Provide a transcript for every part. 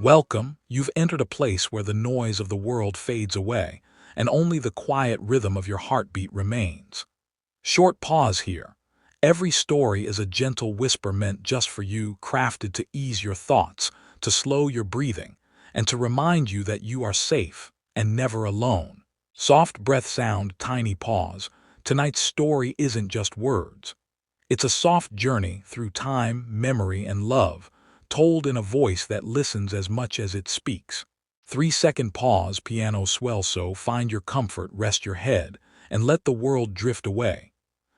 Welcome, you've entered a place where the noise of the world fades away, and only the quiet rhythm of your heartbeat remains. Short pause here. Every story is a gentle whisper meant just for you, crafted to ease your thoughts, to slow your breathing, and to remind you that you are safe and never alone. Soft breath sound, tiny pause. Tonight's story isn't just words. It's a soft journey through time, memory, and love, told in a voice that listens as much as it speaks. 3-second pause, piano swell so, find your comfort, rest your head, and let the world drift away.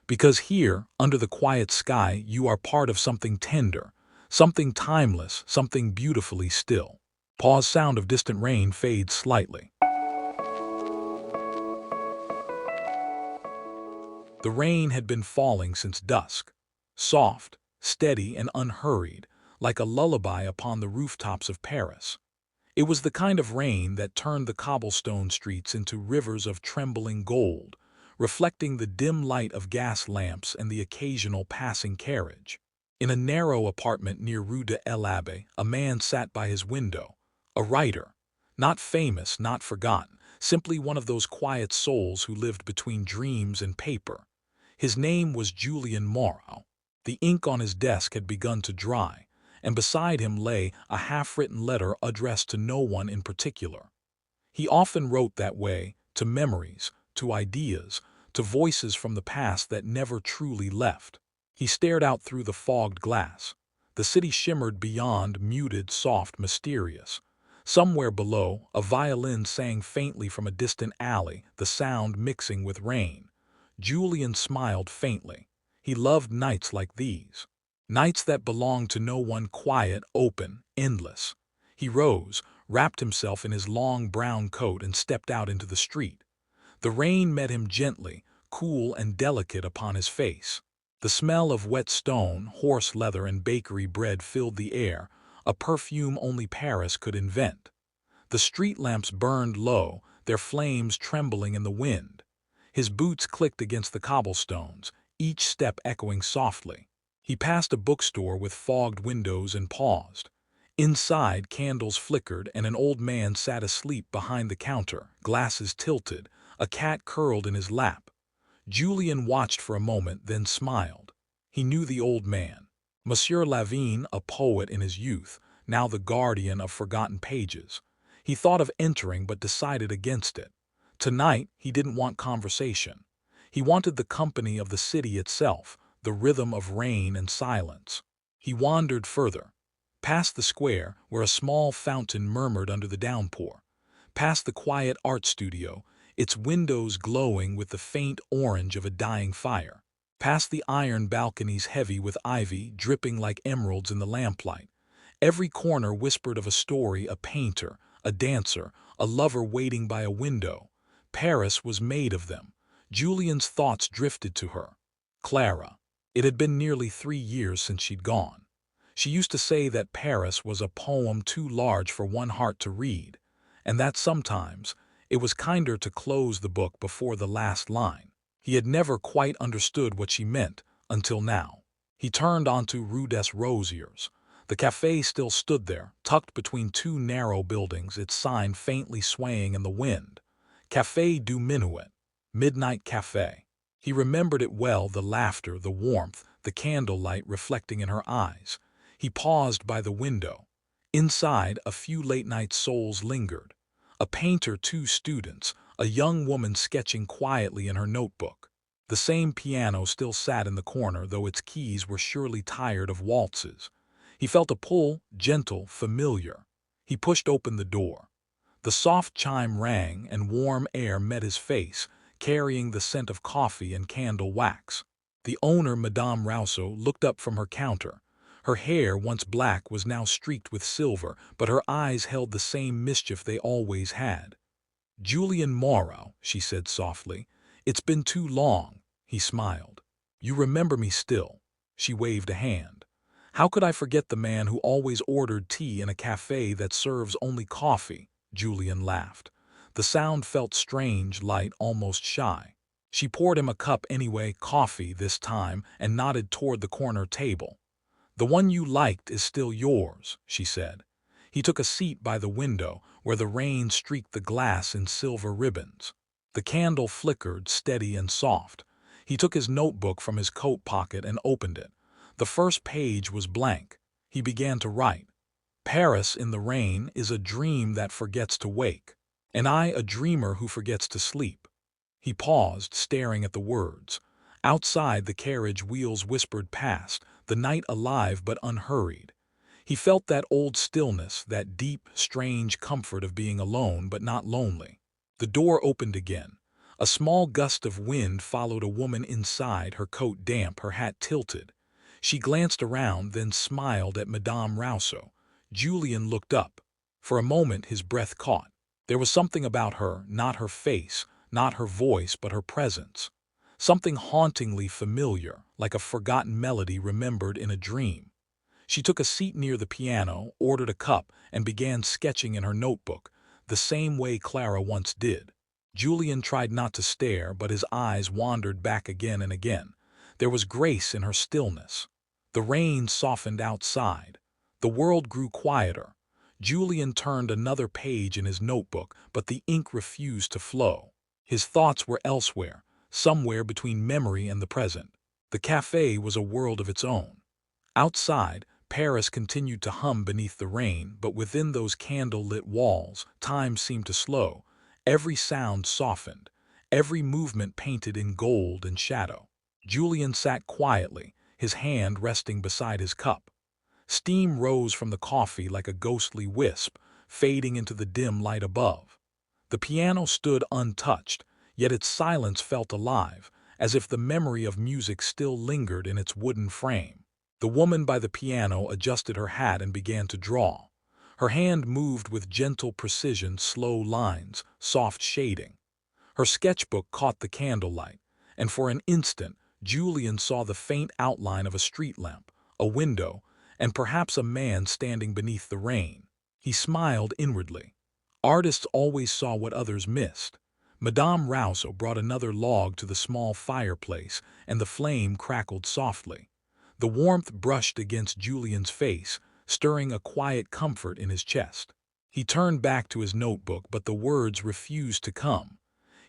Because here, under the quiet sky, you are part of something tender, something timeless, something beautifully still. Pause, sound of distant rain fades slightly. The rain had been falling since dusk, soft, steady, and unhurried, like a lullaby upon the rooftops of Paris. It was the kind of rain that turned the cobblestone streets into rivers of trembling gold, reflecting the dim light of gas lamps and the occasional passing carriage. In a narrow apartment near Rue de l'Abbaye, a man sat by his window, a writer, not famous, not forgotten, simply one of those quiet souls who lived between dreams and paper. His name was Julian Morrow. The ink on his desk had begun to dry, and beside him lay a half-written letter addressed to no one in particular. He often wrote that way, to memories, to ideas, to voices from the past that never truly left. He stared out through the fogged glass. The city shimmered beyond, muted, soft, mysterious. Somewhere below, a violin sang faintly from a distant alley, the sound mixing with rain. Julian smiled faintly. He loved nights like these. Nights that belonged to no one, quiet, open, endless. He rose, wrapped himself in his long brown coat and stepped out into the street. The rain met him gently, cool and delicate upon his face. The smell of wet stone, horse leather, and bakery bread filled the air, a perfume only Paris could invent. The street lamps burned low, their flames trembling in the wind. His boots clicked against the cobblestones, each step echoing softly. He passed a bookstore with fogged windows and paused. Inside, candles flickered and an old man sat asleep behind the counter, glasses tilted, a cat curled in his lap. Julian watched for a moment, then smiled. He knew the old man. Monsieur Lavigne, a poet in his youth, now the guardian of forgotten pages. He thought of entering but decided against it. Tonight, he didn't want conversation. He wanted the company of the city itself, the rhythm of rain and silence. He wandered further, past the square where a small fountain murmured under the downpour, past the quiet art studio, its windows glowing with the faint orange of a dying fire, past the iron balconies heavy with ivy dripping like emeralds in the lamplight. Every corner whispered of a story, a painter, a dancer, a lover waiting by a window. Paris was made of them. Julian's thoughts drifted to her. Clara. It had been nearly 3 years since she'd gone. She used to say that Paris was a poem too large for one heart to read, and that sometimes it was kinder to close the book before the last line. He had never quite understood what she meant until now. He turned onto Rue des Rosiers. The café still stood there, tucked between two narrow buildings, its sign faintly swaying in the wind. Café du Minuet, Midnight Café. He remembered it well, the laughter, the warmth, the candlelight reflecting in her eyes. He paused by the window. Inside, a few late-night souls lingered. A painter, 2 students, a young woman sketching quietly in her notebook. The same piano still sat in the corner, though its keys were surely tired of waltzes. He felt a pull, gentle, familiar. He pushed open the door. The soft chime rang and warm air met his face, carrying the scent of coffee and candle wax. The owner, Madame Rousseau, looked up from her counter. Her hair, once black, was now streaked with silver, but her eyes held the same mischief they always had. "Julian Morrow," she said softly. "It's been too long." He smiled. "You remember me still." She waved a hand. "How could I forget the man who always ordered tea in a café that serves only coffee?" Julian laughed. The sound felt strange, light, almost shy. She poured him a cup anyway, coffee this time, and nodded toward the corner table. "The one you liked is still yours," she said. He took a seat by the window, where the rain streaked the glass in silver ribbons. The candle flickered, steady and soft. He took his notebook from his coat pocket and opened it. The first page was blank. He began to write. Paris in the rain is a dream that forgets to wake, and I a dreamer who forgets to sleep. He paused, staring at the words. Outside, the carriage wheels whispered past, the night alive but unhurried. He felt that old stillness, that deep, strange comfort of being alone but not lonely. The door opened again. A small gust of wind followed a woman inside, her coat damp, her hat tilted. She glanced around, then smiled at Madame Rousseau. Julian looked up. For a moment his breath caught. There was something about her, not her face, not her voice, but her presence. Something hauntingly familiar, like a forgotten melody remembered in a dream. She took a seat near the piano, ordered a cup, and began sketching in her notebook, the same way Clara once did. Julian tried not to stare, but his eyes wandered back again and again. There was grace in her stillness. The rain softened outside. The world grew quieter. Julian turned another page in his notebook, but the ink refused to flow. His thoughts were elsewhere, somewhere between memory and the present. The cafe was a world of its own. Outside, Paris continued to hum beneath the rain, but within those candle-lit walls, time seemed to slow. Every sound softened, every movement painted in gold and shadow. Julian sat quietly, his hand resting beside his cup. Steam rose from the coffee like a ghostly wisp, fading into the dim light above. The piano stood untouched, yet its silence felt alive, as if the memory of music still lingered in its wooden frame. The woman by the piano adjusted her hat and began to draw. Her hand moved with gentle precision, slow lines, soft shading. Her sketchbook caught the candlelight, and for an instant Julian saw the faint outline of a street lamp, a window, and perhaps a man standing beneath the rain. He smiled inwardly. Artists always saw what others missed. Madame Rousseau brought another log to the small fireplace, and the flame crackled softly. The warmth brushed against Julian's face, stirring a quiet comfort in his chest. He turned back to his notebook, but the words refused to come.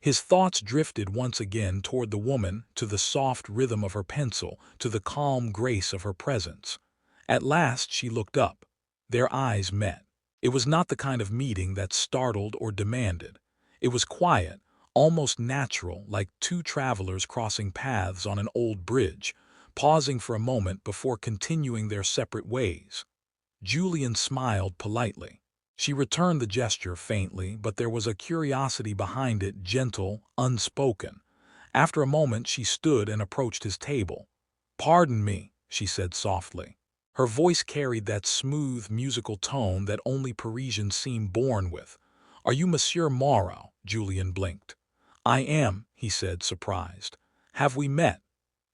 His thoughts drifted once again toward the woman, to the soft rhythm of her pencil, to the calm grace of her presence. At last she looked up. Their eyes met. It was not the kind of meeting that startled or demanded. It was quiet, almost natural, like two travelers crossing paths on an old bridge, pausing for a moment before continuing their separate ways. Julian smiled politely. She returned the gesture faintly, but there was a curiosity behind it, gentle, unspoken. After a moment she stood and approached his table. "Pardon me," she said softly. Her voice carried that smooth, musical tone that only Parisians seem born with. "Are you Monsieur Moreau?" Julian blinked. "I am," he said, surprised. "Have we met?"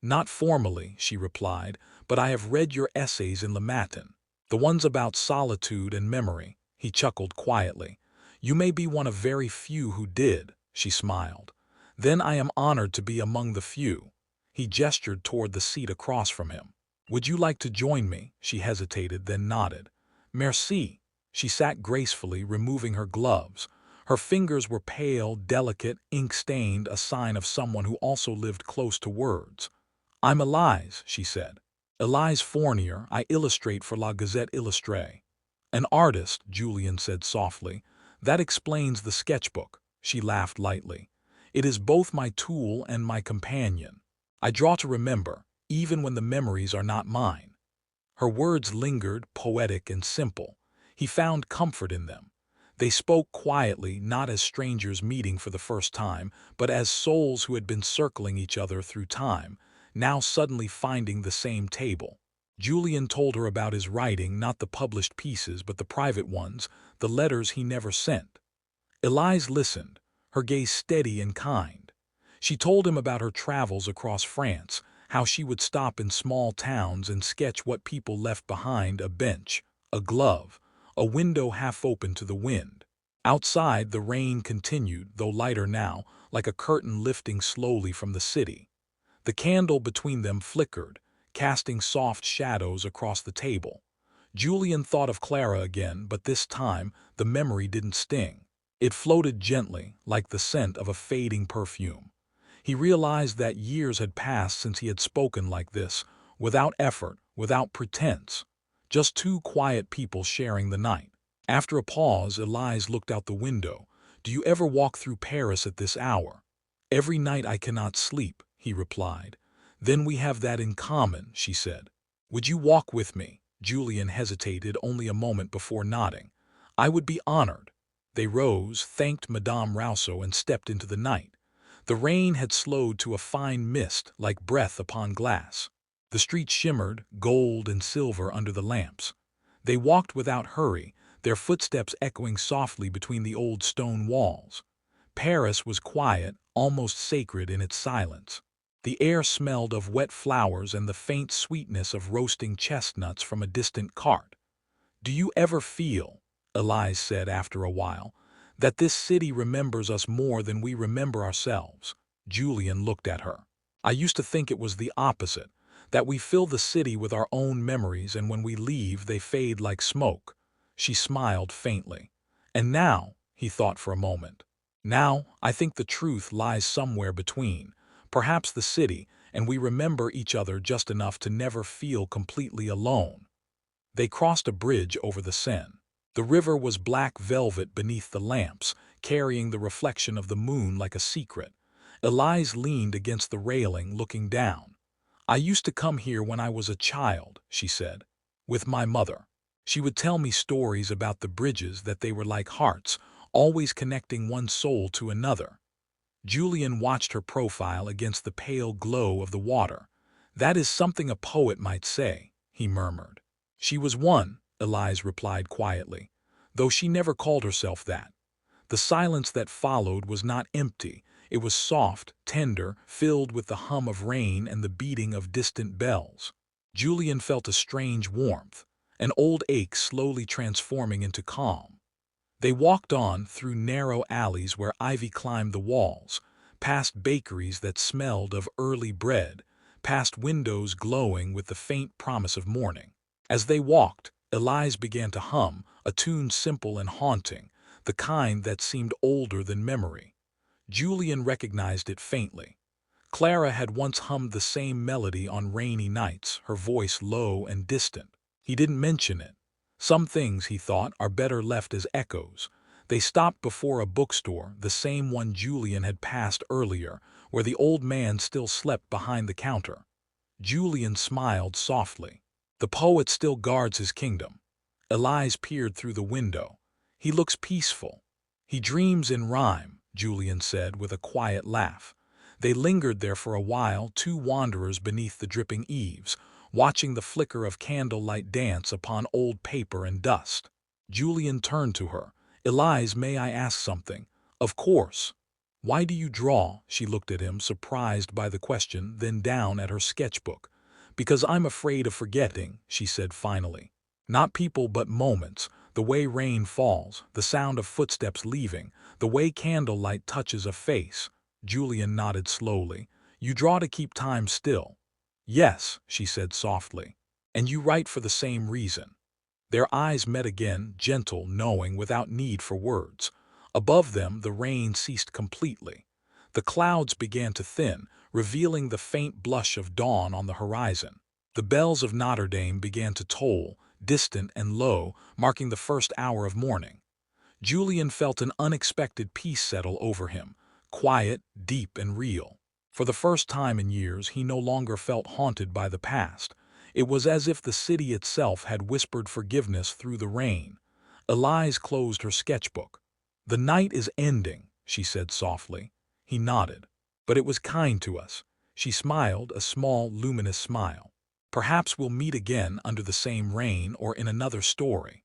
"Not formally," she replied, "but I have read your essays in Le Matin, the ones about solitude and memory." He chuckled quietly. "You may be one of very few who did," she smiled. "Then I am honored to be among the few." He gestured toward the seat across from him. "Would you like to join me?" She hesitated, then nodded. "Merci." She sat gracefully, removing her gloves. Her fingers were pale, delicate, ink-stained, a sign of someone who also lived close to words. "I'm Elise," she said. "Elise Fournier. I illustrate for La Gazette Illustrée." "An artist," Julian said softly. "That explains the sketchbook." She laughed lightly. "It is both my tool and my companion. I draw to remember, even when the memories are not mine." Her words lingered, poetic and simple. He found comfort in them. They spoke quietly, not as strangers meeting for the first time, but as souls who had been circling each other through time, now suddenly finding the same table. Julian told her about his writing, not the published pieces, but the private ones, the letters he never sent. Elise listened, her gaze steady and kind. She told him about her travels across France, how she would stop in small towns and sketch what people left behind: a bench, a glove, a window half open to the wind. Outside, the rain continued, though lighter now, like a curtain lifting slowly from the city. The candle between them flickered, casting soft shadows across the table. Julian thought of Clara again, but this time the memory didn't sting. It floated gently, like the scent of a fading perfume. He realized that years had passed since he had spoken like this, without effort, without pretense. Just two quiet people sharing the night. After a pause, Elise looked out the window. "Do you ever walk through Paris at this hour?" "Every night I cannot sleep," he replied. "Then we have that in common," she said. "Would you walk with me?" Julian hesitated only a moment before nodding. "I would be honored." They rose, thanked Madame Rousseau, and stepped into the night. The rain had slowed to a fine mist, like breath upon glass. The street shimmered, gold and silver under the lamps. They walked without hurry, their footsteps echoing softly between the old stone walls. Paris was quiet, almost sacred in its silence. The air smelled of wet flowers and the faint sweetness of roasting chestnuts from a distant cart. "Do you ever feel," Elise said after a while, "that this city remembers us more than we remember ourselves?" Julian looked at her. "I used to think it was the opposite, that we fill the city with our own memories and when we leave they fade like smoke." She smiled faintly. "And now," he thought for a moment, "now I think the truth lies somewhere between. Perhaps the city, and we remember each other just enough to never feel completely alone." They crossed a bridge over the Seine. The river was black velvet beneath the lamps, carrying the reflection of the moon like a secret. Elise leaned against the railing, looking down. "I used to come here when I was a child," she said, "with my mother. She would tell me stories about the bridges, that they were like hearts, always connecting one soul to another." Julian watched her profile against the pale glow of the water. "That is something a poet might say," he murmured. "She was one," Elise replied quietly, though she never called herself that. The silence that followed was not empty. It was soft, tender, filled with the hum of rain and the beating of distant bells. Julian felt a strange warmth, an old ache slowly transforming into calm. They walked on through narrow alleys where ivy climbed the walls, past bakeries that smelled of early bread, past windows glowing with the faint promise of morning. As they walked, Elise began to hum, a tune simple and haunting, the kind that seemed older than memory. Julian recognized it faintly. Clara had once hummed the same melody on rainy nights, her voice low and distant. He didn't mention it. Some things, he thought, are better left as echoes. They stopped before a bookstore, the same one Julian had passed earlier, where the old man still slept behind the counter. Julian smiled softly. "The poet still guards his kingdom." Elise peered through the window. "He looks peaceful." "He dreams in rhyme," Julian said with a quiet laugh. They lingered there for a while, two wanderers beneath the dripping eaves, watching the flicker of candlelight dance upon old paper and dust. Julian turned to her. "Elise, may I ask something?" "Of course." "Why do you draw?" She looked at him, surprised by the question, then down at her sketchbook. "Because I'm afraid of forgetting," she said finally. "Not people, but moments, the way rain falls, the sound of footsteps leaving, the way candlelight touches a face." Julian nodded slowly. "You draw to keep time still." "Yes," she said softly. "And you write for the same reason." Their eyes met again, gentle, knowing, without need for words. Above them the rain ceased completely. The clouds began to thin, revealing the faint blush of dawn on the horizon. The bells of Notre Dame began to toll, distant and low, marking the first hour of morning. Julian felt an unexpected peace settle over him, quiet, deep and real. For the first time in years he no longer felt haunted by the past. It was as if the city itself had whispered forgiveness through the rain. Elise closed her sketchbook. "The night is ending," she said softly. He nodded. "But it was kind to us." She smiled, a small, luminous smile. "Perhaps we'll meet again under the same rain or in another story."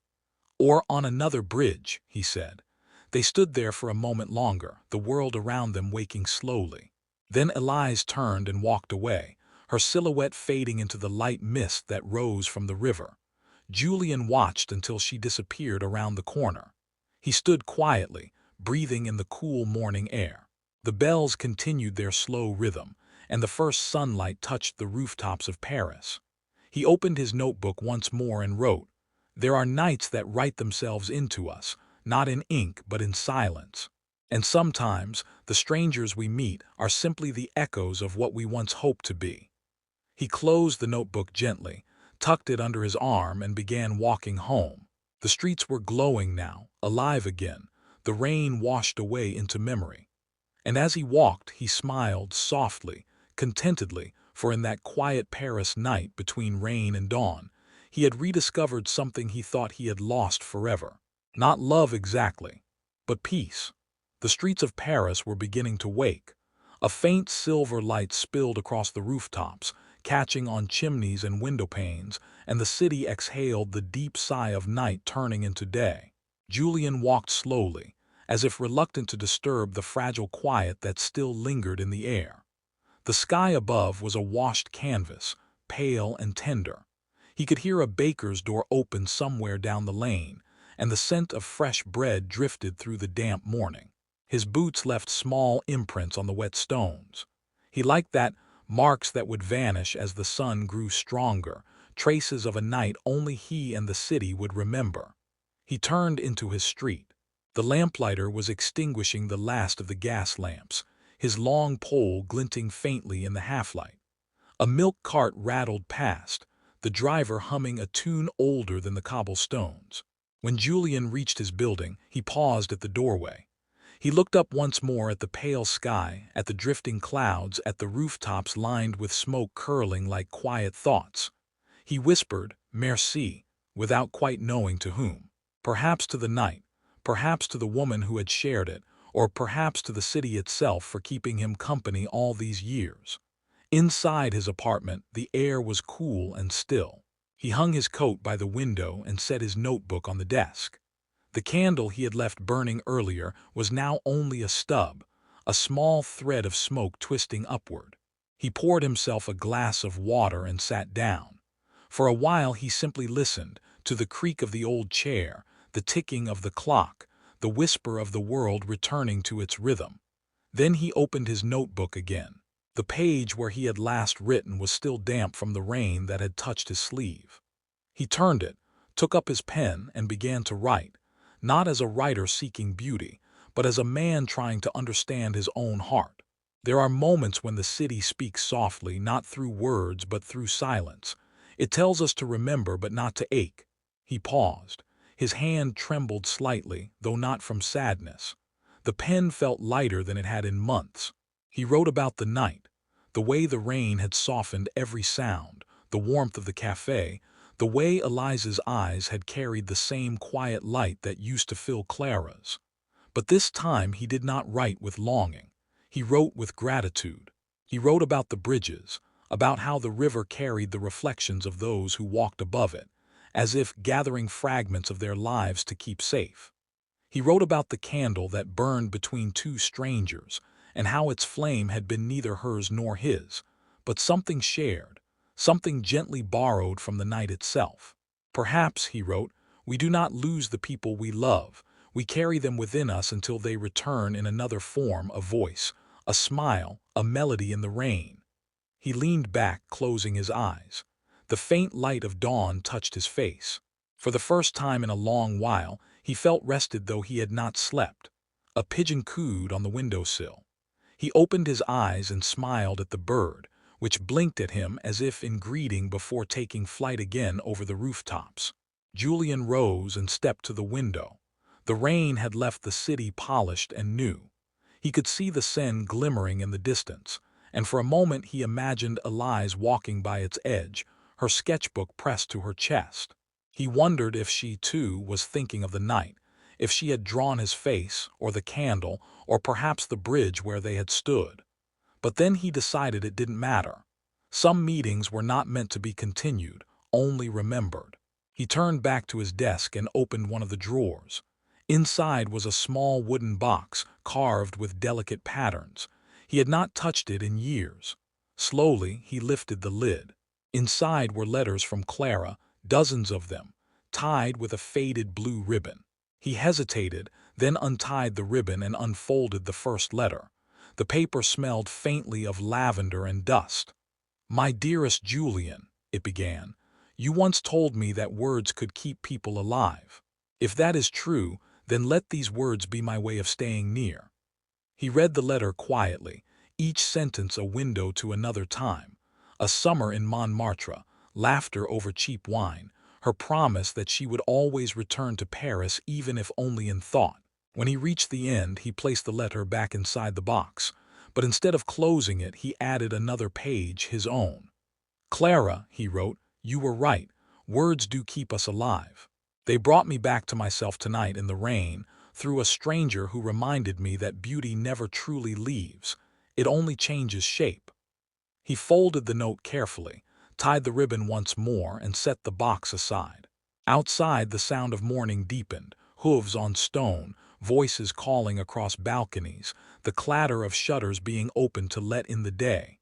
"Or on another bridge," he said. They stood there for a moment longer, the world around them waking slowly. Then Elise turned and walked away, her silhouette fading into the light mist that rose from the river. Julian watched until she disappeared around the corner. He stood quietly, breathing in the cool morning air. The bells continued their slow rhythm, and the first sunlight touched the rooftops of Paris. He opened his notebook once more and wrote, There are nights that write themselves into us, not in ink but in silence. And sometimes, the strangers we meet are simply the echoes of what we once hoped to be. He closed the notebook gently, tucked it under his arm, and began walking home. The streets were glowing now, alive again, the rain washed away into memory. And as he walked, he smiled softly, contentedly, for in that quiet Paris night between rain and dawn, he had rediscovered something he thought he had lost forever. Not love exactly, but peace. The streets of Paris were beginning to wake. A faint silver light spilled across the rooftops, catching on chimneys and window panes, and the city exhaled the deep sigh of night turning into day. Julian walked slowly, as if reluctant to disturb the fragile quiet that still lingered in the air. The sky above was a washed canvas, pale and tender. He could hear a baker's door open somewhere down the lane, and the scent of fresh bread drifted through the damp morning. His boots left small imprints on the wet stones. He liked that, marks that would vanish as the sun grew stronger, traces of a night only he and the city would remember. He turned into his street. The lamplighter was extinguishing the last of the gas lamps, his long pole glinting faintly in the half-light. A milk cart rattled past, the driver humming a tune older than the cobblestones. When Julian reached his building, he paused at the doorway. He looked up once more at the pale sky, at the drifting clouds, at the rooftops lined with smoke curling like quiet thoughts. He whispered, "Merci," without quite knowing to whom. Perhaps to the night, perhaps to the woman who had shared it, or perhaps to the city itself for keeping him company all these years. Inside his apartment, the air was cool and still. He hung his coat by the window and set his notebook on the desk. The candle he had left burning earlier was now only a stub, a small thread of smoke twisting upward. He poured himself a glass of water and sat down. For a while he simply listened to the creak of the old chair, the ticking of the clock, the whisper of the world returning to its rhythm. Then he opened his notebook again. The page where he had last written was still damp from the rain that had touched his sleeve. He turned it, took up his pen, and began to write, not as a writer seeking beauty, but as a man trying to understand his own heart. There are moments when the city speaks softly, not through words but through silence. It tells us to remember but not to ache. He paused. His hand trembled slightly, though not from sadness. The pen felt lighter than it had in months. He wrote about the night, the way the rain had softened every sound, the warmth of the cafe, the way Eliza's eyes had carried the same quiet light that used to fill Clara's. But this time he did not write with longing. He wrote with gratitude. He wrote about the bridges, about how the river carried the reflections of those who walked above it, as if gathering fragments of their lives to keep safe. He wrote about the candle that burned between two strangers, and how its flame had been neither hers nor his, but something shared, something gently borrowed from the night itself. Perhaps, he wrote, we do not lose the people we love. We carry them within us until they return in another form, a voice, a smile, a melody in the rain. He leaned back, closing his eyes. The faint light of dawn touched his face. For the first time in a long while, he felt rested though he had not slept. A pigeon cooed on the windowsill. He opened his eyes and smiled at the bird, which blinked at him as if in greeting before taking flight again over the rooftops. Julian rose and stepped to the window. The rain had left the city polished and new. He could see the Seine glimmering in the distance, and for a moment he imagined Elise walking by its edge, her sketchbook pressed to her chest. He wondered if she, too, was thinking of the night, if she had drawn his face, or the candle, or perhaps the bridge where they had stood. But then he decided it didn't matter. Some meetings were not meant to be continued, only remembered. He turned back to his desk and opened one of the drawers. Inside was a small wooden box, carved with delicate patterns. He had not touched it in years. Slowly, he lifted the lid. Inside were letters from Clara, dozens of them, tied with a faded blue ribbon. He hesitated, then untied the ribbon and unfolded the first letter. The paper smelled faintly of lavender and dust. "My dearest Julian," it began, You once told me that words could keep people alive. If that is true, then let these words be my way of staying near." He read the letter quietly, each sentence a window to another time. A summer in Montmartre, laughter over cheap wine, her promise that she would always return to Paris even if only in thought. When he reached the end, he placed the letter back inside the box, but instead of closing it, he added another page, his own. "Clara," he wrote, "you were right. Words do keep us alive. They brought me back to myself tonight in the rain, through a stranger who reminded me that beauty never truly leaves. It only changes shape." He folded the note carefully, tied the ribbon once more, and set the box aside. Outside, the sound of morning deepened, hooves on stone, voices calling across balconies, the clatter of shutters being opened to let in the day.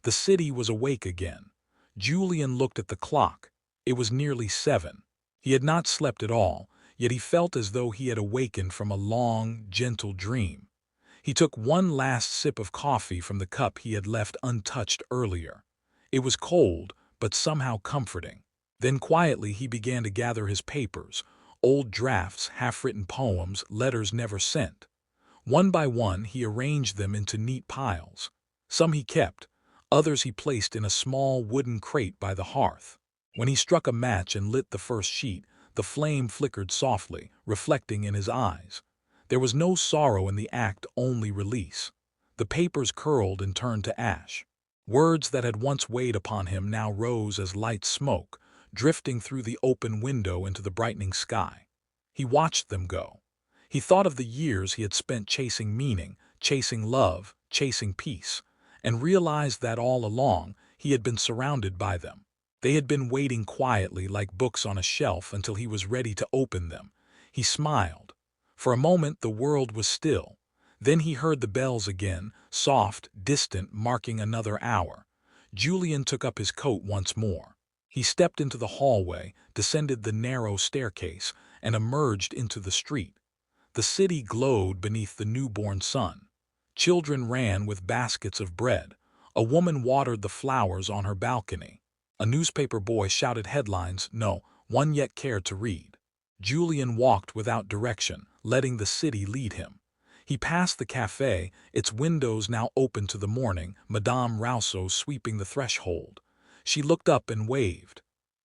The city was awake again. Julian looked at the clock. It was nearly 7. He had not slept at all, yet he felt as though he had awakened from a long, gentle dream. He took one last sip of coffee from the cup he had left untouched earlier. It was cold, but somehow comforting. Then quietly he began to gather his papers, old drafts, half-written poems, letters never sent. One by one he arranged them into neat piles. Some he kept, others he placed in a small wooden crate by the hearth. When he struck a match and lit the first sheet, the flame flickered softly, reflecting in his eyes. There was no sorrow in the act, only release. The papers curled and turned to ash. Words that had once weighed upon him now rose as light smoke, drifting through the open window into the brightening sky. He watched them go. He thought of the years he had spent chasing meaning, chasing love, chasing peace, and realized that all along he had been surrounded by them. They had been waiting quietly like books on a shelf until he was ready to open them. He smiled. For a moment the world was still. Then he heard the bells again, soft, distant, marking another hour. Julian took up his coat once more. He stepped into the hallway, descended the narrow staircase, and emerged into the street. The city glowed beneath the newborn sun. Children ran with baskets of bread. A woman watered the flowers on her balcony. A newspaper boy shouted headlines. No one yet cared to read. Julian walked without direction, letting the city lead him. He passed the cafe, its windows now open to the morning, Madame Rousseau sweeping the threshold. She looked up and waved.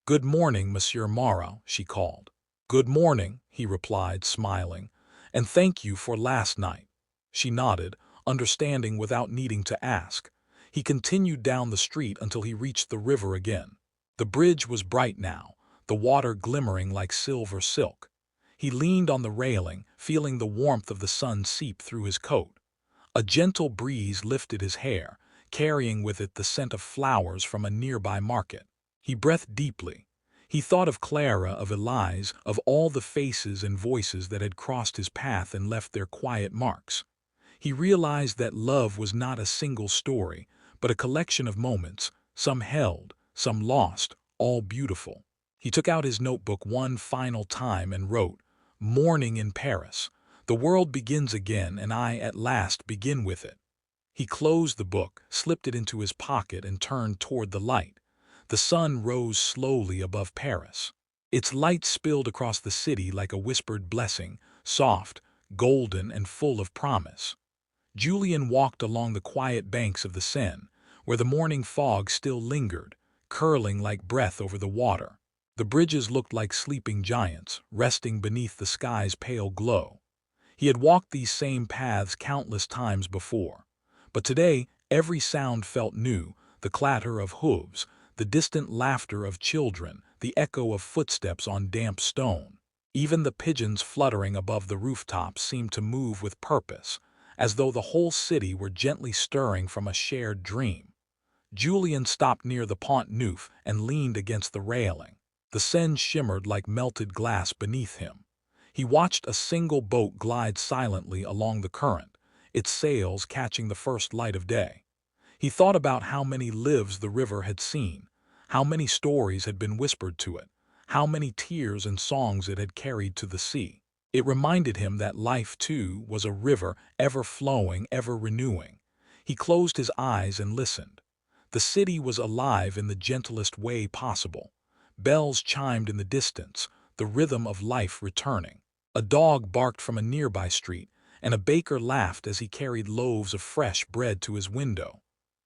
"Good morning, Monsieur Morrow," she called. "Good morning," he replied, smiling. "And thank you for last night." She nodded, understanding without needing to ask. He continued down the street until he reached the river again. The bridge was bright now, the water glimmering like silver silk. He leaned on the railing, feeling the warmth of the sun seep through his coat. A gentle breeze lifted his hair, carrying with it the scent of flowers from a nearby market. He breathed deeply. He thought of Clara, of Elise, of all the faces and voices that had crossed his path and left their quiet marks. He realized that love was not a single story, but a collection of moments, some held, some lost, all beautiful. He took out his notebook one final time and wrote, "Morning in Paris. The world begins again, and I at last begin with it." He closed the book, slipped it into his pocket, and turned toward the light. The sun rose slowly above Paris. Its light spilled across the city like a whispered blessing, soft, golden, and full of promise. Julian walked along the quiet banks of the Seine, where the morning fog still lingered, curling like breath over the water. The bridges looked like sleeping giants, resting beneath the sky's pale glow. He had walked these same paths countless times before, but today every sound felt new, the clatter of hooves, the distant laughter of children, the echo of footsteps on damp stone. Even the pigeons fluttering above the rooftops seemed to move with purpose, as though the whole city were gently stirring from a shared dream. Julian stopped near the Pont Neuf and leaned against the railing. The Seine shimmered like melted glass beneath him. He watched a single boat glide silently along the current, its sails catching the first light of day. He thought about how many lives the river had seen, how many stories had been whispered to it, how many tears and songs it had carried to the sea. It reminded him that life, too, was a river, ever flowing, ever renewing. He closed his eyes and listened. The city was alive in the gentlest way possible. Bells chimed in the distance, the rhythm of life returning. A dog barked from a nearby street, and a baker laughed as he carried loaves of fresh bread to his window.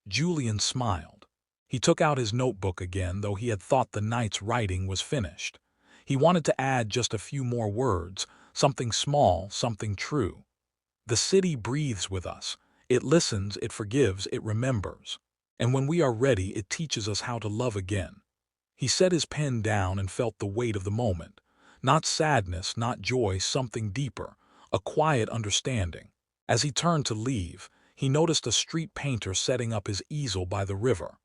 Julian smiled. He took out his notebook again, though he had thought the night's writing was finished. He wanted to add just a few more words, something small, something true. The city breathes with us. It listens, it forgives, it remembers. And when we are ready, it teaches us how to love again. He set his pen down and felt the weight of the moment. Not sadness, not joy, something deeper, a quiet understanding. As he turned to leave, he noticed a street painter setting up his easel by the river.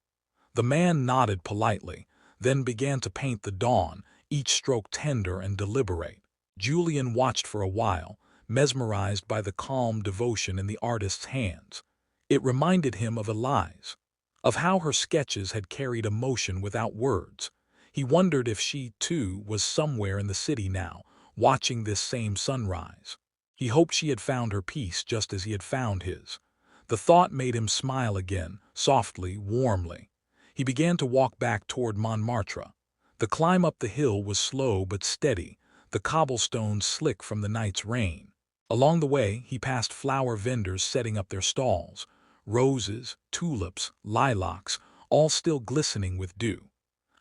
The man nodded politely, then began to paint the dawn, each stroke tender and deliberate. Julian watched for a while, mesmerized by the calm devotion in the artist's hands. It reminded him of Elise, of how her sketches had carried emotion without words. He wondered if she, too, was somewhere in the city now, watching this same sunrise. He hoped she had found her peace just as he had found his. The thought made him smile again, softly, warmly. He began to walk back toward Montmartre. The climb up the hill was slow but steady, the cobblestones slick from the night's rain. Along the way, he passed flower vendors setting up their stalls, roses, tulips, lilacs, all still glistening with dew.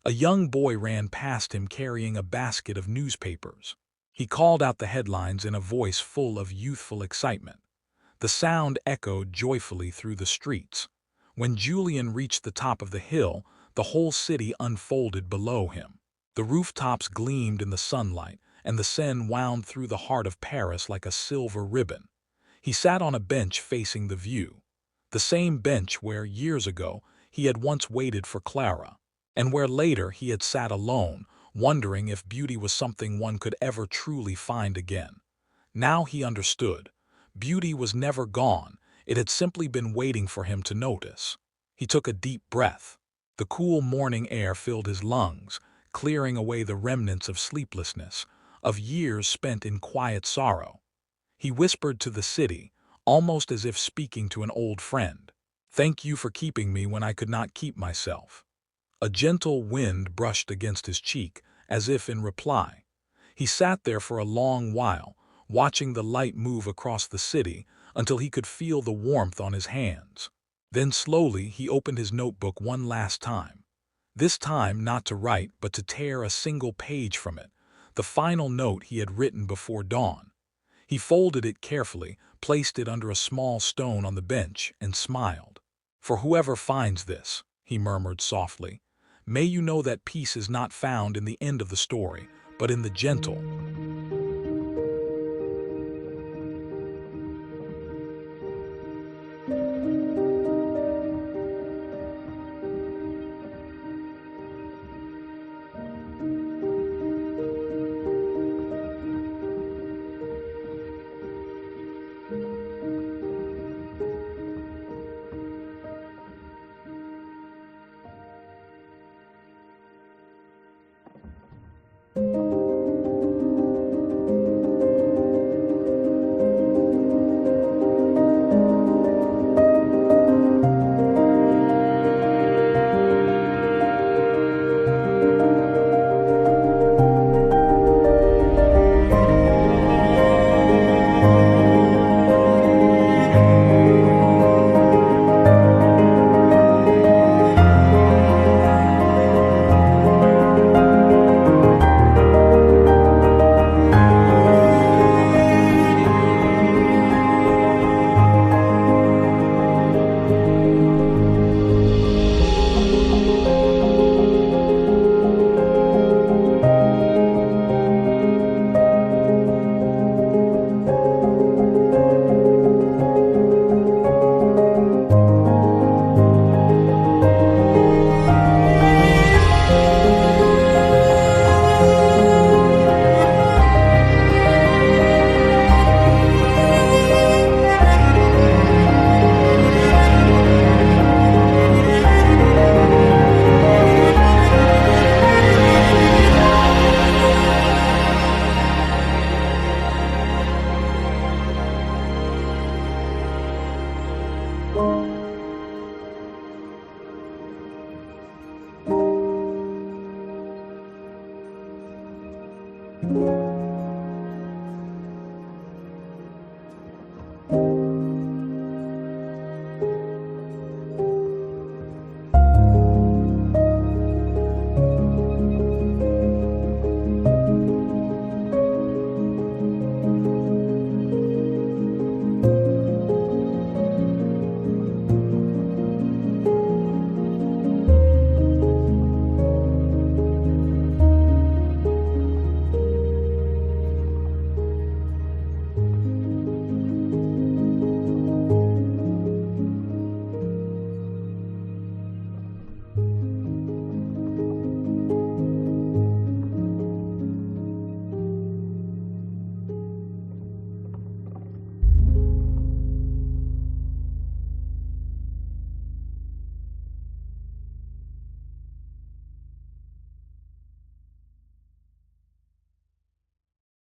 A young boy ran past him carrying a basket of newspapers. He called out the headlines in a voice full of youthful excitement. The sound echoed joyfully through the streets. When Julian reached the top of the hill, the whole city unfolded below him. The rooftops gleamed in the sunlight, and the Seine wound through the heart of Paris like a silver ribbon. He sat on a bench facing the view, the same bench where, years ago, he had once waited for Clara, and where later he had sat alone, wondering if beauty was something one could ever truly find again. Now he understood. Beauty was never gone, it had simply been waiting for him to notice. He took a deep breath. The cool morning air filled his lungs, clearing away the remnants of sleeplessness, of years spent in quiet sorrow. He whispered to the city, almost as if speaking to an old friend. "Thank you for keeping me when I could not keep myself." A gentle wind brushed against his cheek, as if in reply. He sat there for a long while, watching the light move across the city until he could feel the warmth on his hands. Then slowly he opened his notebook one last time. This time not to write, but to tear a single page from it, the final note he had written before dawn. He folded it carefully, placed it under a small stone on the bench, and smiled. "For whoever finds this," he murmured softly, "may you know that peace is not found in the end of the story, but in the gentle,